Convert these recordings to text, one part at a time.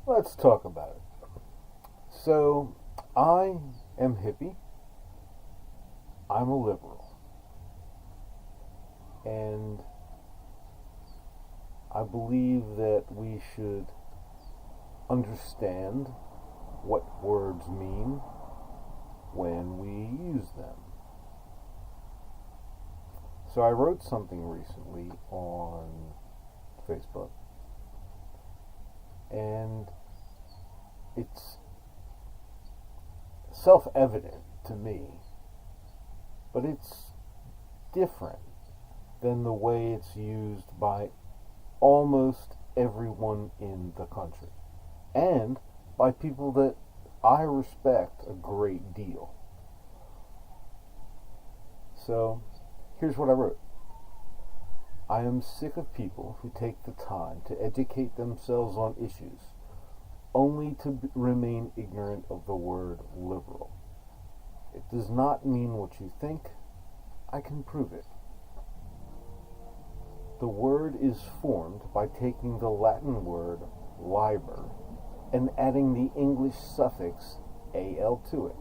Let's talk about it. So, I am hippie. I'm a liberal. And I believe that we should understand what words mean when we use them. So I wrote something recently on Facebook, and it's self-evident to me, but it's different than the way it's used by almost everyone in the country and by people that I respect a great deal. So, here's what I wrote. I am sick of people who take the time to educate themselves on issues only to remain ignorant of the word liberal. It does not mean what you think. I can prove it. The word is formed by taking the Latin word liber and adding the English suffix al to it.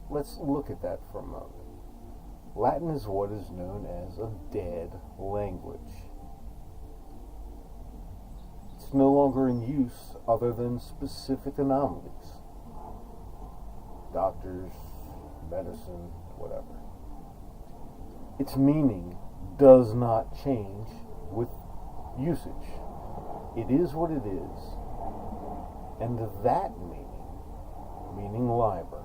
Let's look at that for a moment. Latin is what is known as a dead language. It's no longer in use other than specific anomalies. Doctors, medicine, whatever. Its meaning does not change with usage. It is what it is, and that meaning liber,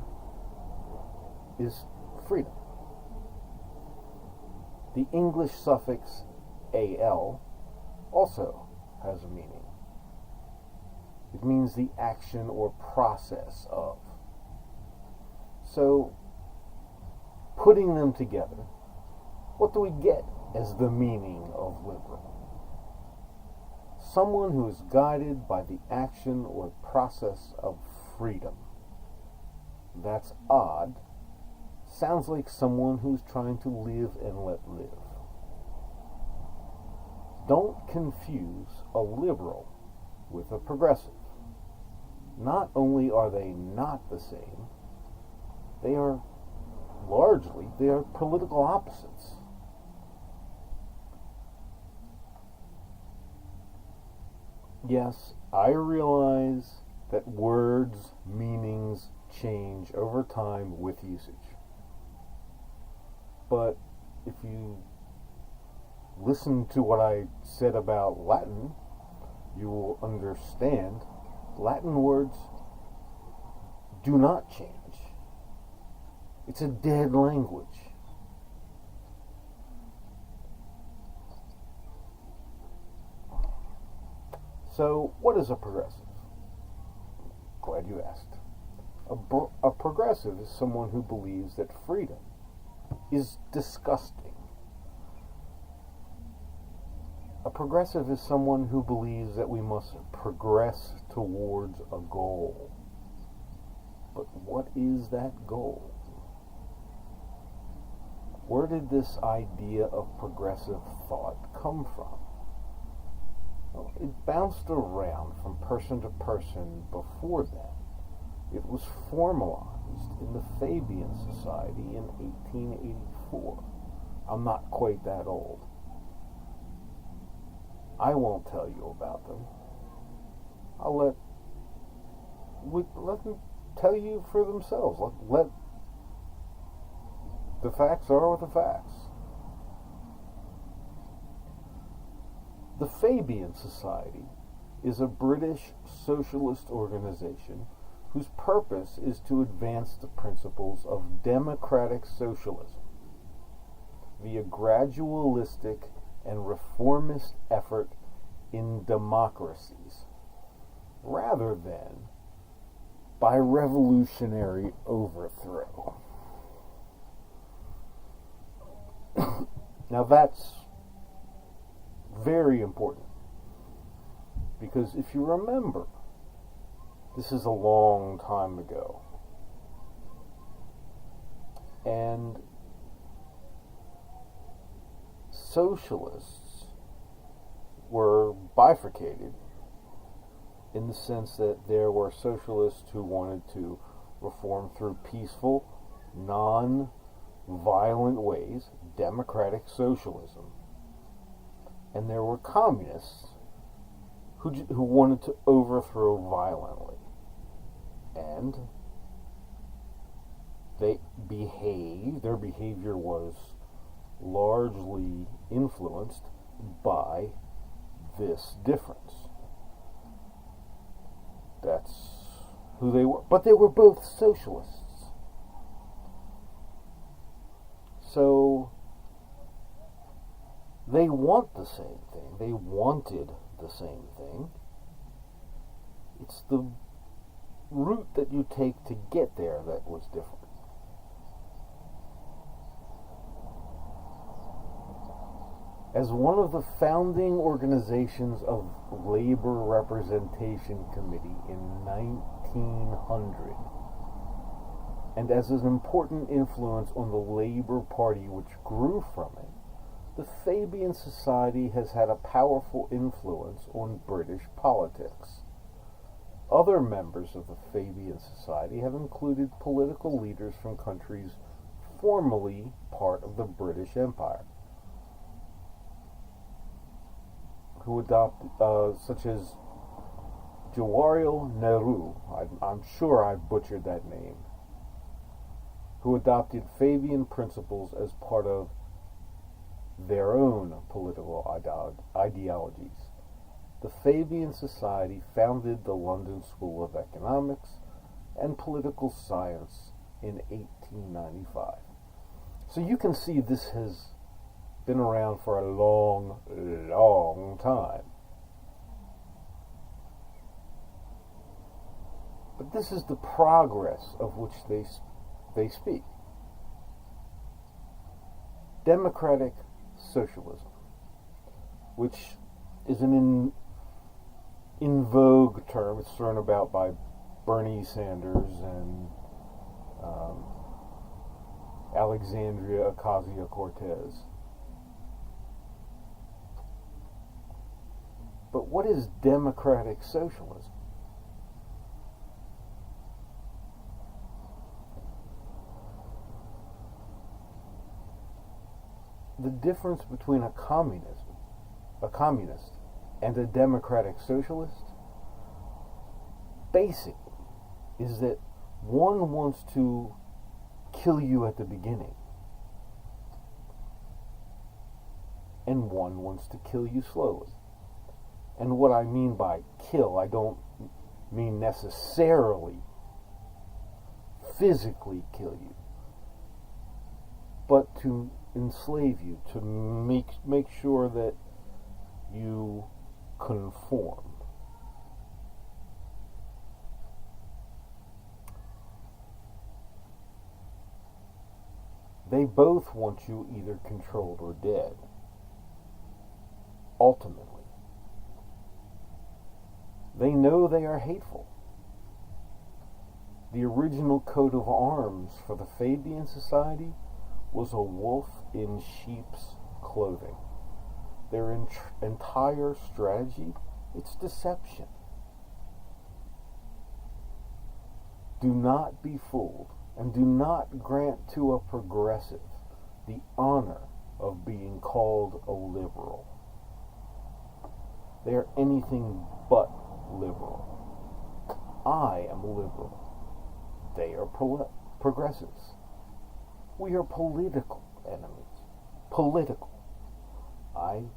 is freedom. The English suffix al also has a meaning. It means the action or process of. So, putting them together, what do we get as the meaning of liberal? Someone who is guided by the action or process of freedom. That's odd. Sounds like someone who's trying to live and let live. Don't confuse a liberal with a progressive. Not only are they not the same, they are political opposites. Yes, I realize that words' meanings change over time with usage. But if you listen to what I said about Latin, you will understand Latin words do not change. It's a dead language. So, what is a progressive? Glad you asked. A progressive is someone who believes that freedom is disgusting. A progressive is someone who believes that we must progress towards a goal. But what is that goal? Where did this idea of progressive thought come from? Well, it bounced around from person to person before then. It was formalized in the Fabian Society in 1884. I'm not quite that old. I won't tell you about them. I'll let them tell you for themselves. Let the facts are what the facts. The Fabian Society is a British socialist organization whose purpose is to advance the principles of democratic socialism via gradualistic and reformist effort in democracies, rather than by revolutionary overthrow. Now that's very important, because if you remember, this is a long time ago, and socialists were bifurcated in the sense that there were socialists who wanted to reform through peaceful, non-violent ways, democratic socialism. And there were communists who wanted to overthrow violently. And their behavior was largely influenced by this difference. That's who they were. But they were both socialists. So they want the same thing. They wanted the same thing. It's the route that you take to get there that was different. As one of the founding organizations of Labor Representation Committee in 1900, and as an important influence on the Labor Party which grew from it, the Fabian Society has had a powerful influence on British politics. Other members of the Fabian Society have included political leaders from countries formerly part of the British Empire, who adopted, such as Jawaharlal Nehru, I'm sure I butchered that name, who adopted Fabian principles as part of their own political ideologies. The Fabian Society founded the London School of Economics and Political Science in 1895. So you can see this has been around for a long, long time. But this is the progress of which they speak. Democratic socialism, which is an in vogue term. It's thrown about by Bernie Sanders and Alexandria Ocasio-Cortez. But what is democratic socialism? The difference between a communist and a democratic socialist basically is that one wants to kill you at the beginning and one wants to kill you slowly. And what I mean by kill, I don't mean necessarily physically kill you, but to enslave you, to make sure that you conform. They both want you either controlled or dead, ultimately. They know they are hateful. The original coat of arms for the Fabian Society was a wolf in sheep's clothing. Their entire strategy, it's deception. Do not be fooled, and do not grant to a progressive the honor of being called a liberal. They are anything but liberal. I am liberal. They are progressives. We are political enemies. Political. I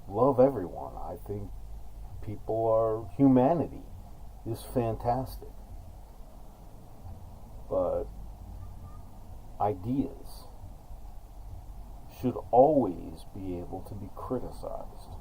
love everyone. I think humanity is fantastic. But ideas should always be able to be criticized.